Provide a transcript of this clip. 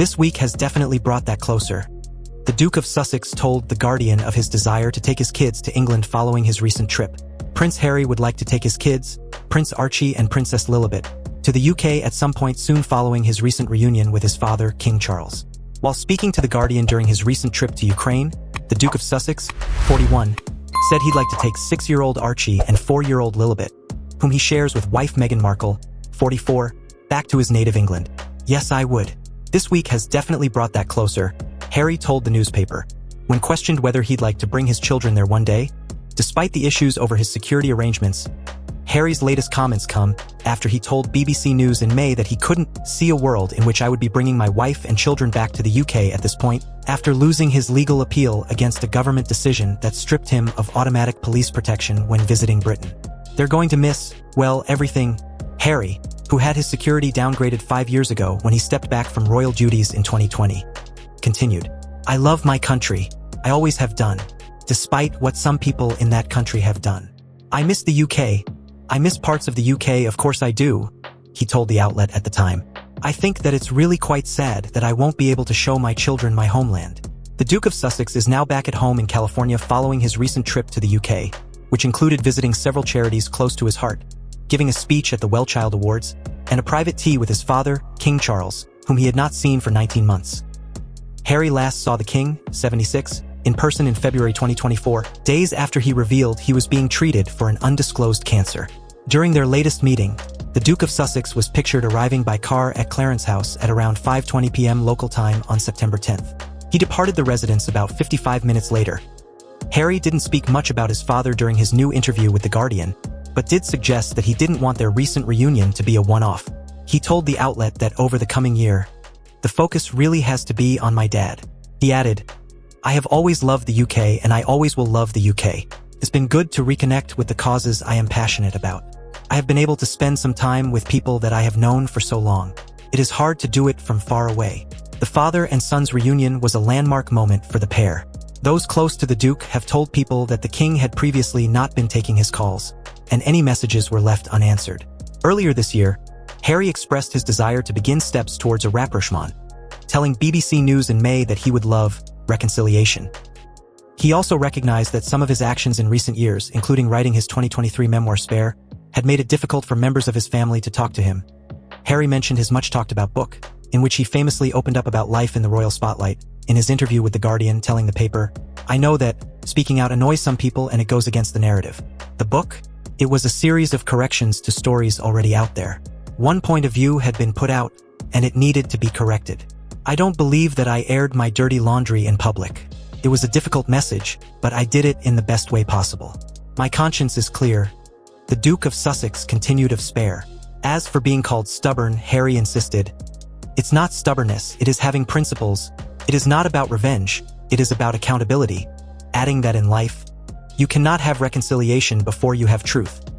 This week has definitely brought that closer. The Duke of Sussex told The Guardian of his desire to take his kids to England following his recent trip. Prince Harry would like to take his kids, Prince Archie and Princess Lilibet, to the UK at some point soon following his recent reunion with his father, King Charles. While speaking to The Guardian during his recent trip to Ukraine, the Duke of Sussex, 41, said he'd like to take 6-year-old Archie and 4-year-old Lilibet, whom he shares with wife Meghan Markle, 44, back to his native England. Yes, I would. This week has definitely brought that closer, Harry told the newspaper. When questioned whether he'd like to bring his children there one day, despite the issues over his security arrangements, Harry's latest comments come after he told BBC News in May that he couldn't see a world in which I would be bringing my wife and children back to the UK at this point, after losing his legal appeal against a government decision that stripped him of automatic police protection when visiting Britain. They're going to miss, well, everything. Harry, who had his security downgraded 5 years ago when he stepped back from royal duties in 2020, continued, I love my country. I always have done, despite what some people in that country have done. I miss the UK. I miss parts of the UK, of course I do, he told the outlet at the time. I think that it's really quite sad that I won't be able to show my children my homeland. The Duke of Sussex is now back at home in California following his recent trip to the UK, which included visiting several charities close to his heart, giving a speech at the Well Child Awards, and a private tea with his father, King Charles, whom he had not seen for 19 months. Harry last saw the King, 76, in person in February 2024, days after he revealed he was being treated for an undisclosed cancer. During their latest meeting, the Duke of Sussex was pictured arriving by car at Clarence House at around 5:20 p.m. local time on September 10th. He departed the residence about 55 minutes later. Harry didn't speak much about his father during his new interview with The Guardian, but did suggest that he didn't want their recent reunion to be a one-off. He told the outlet that over the coming year, the focus really has to be on my dad. He added, I have always loved the UK and I always will love the UK. It's been good to reconnect with the causes I am passionate about. I have been able to spend some time with people that I have known for so long. It is hard to do it from far away. The father and son's reunion was a landmark moment for the pair. Those close to the Duke have told people that the King had previously not been taking his calls, and any messages were left unanswered. Earlier this year, Harry expressed his desire to begin steps towards a rapprochement, telling BBC News in May that he would love reconciliation. He also recognized that some of his actions in recent years, including writing his 2023 memoir Spare, had made it difficult for members of his family to talk to him. Harry mentioned his much-talked-about book, in which he famously opened up about life in the royal spotlight, in his interview with The Guardian, telling the paper, I know that speaking out annoys some people and it goes against the narrative. The book? It was a series of corrections to stories already out there. One point of view had been put out, and it needed to be corrected. I don't believe that I aired my dirty laundry in public. It was a difficult message, but I did it in the best way possible. My conscience is clear. The Duke of Sussex continued of Spare. As for being called stubborn, Harry insisted, it's not stubbornness, it is having principles. It is not about revenge, it is about accountability, adding that in life, you cannot have reconciliation before you have truth.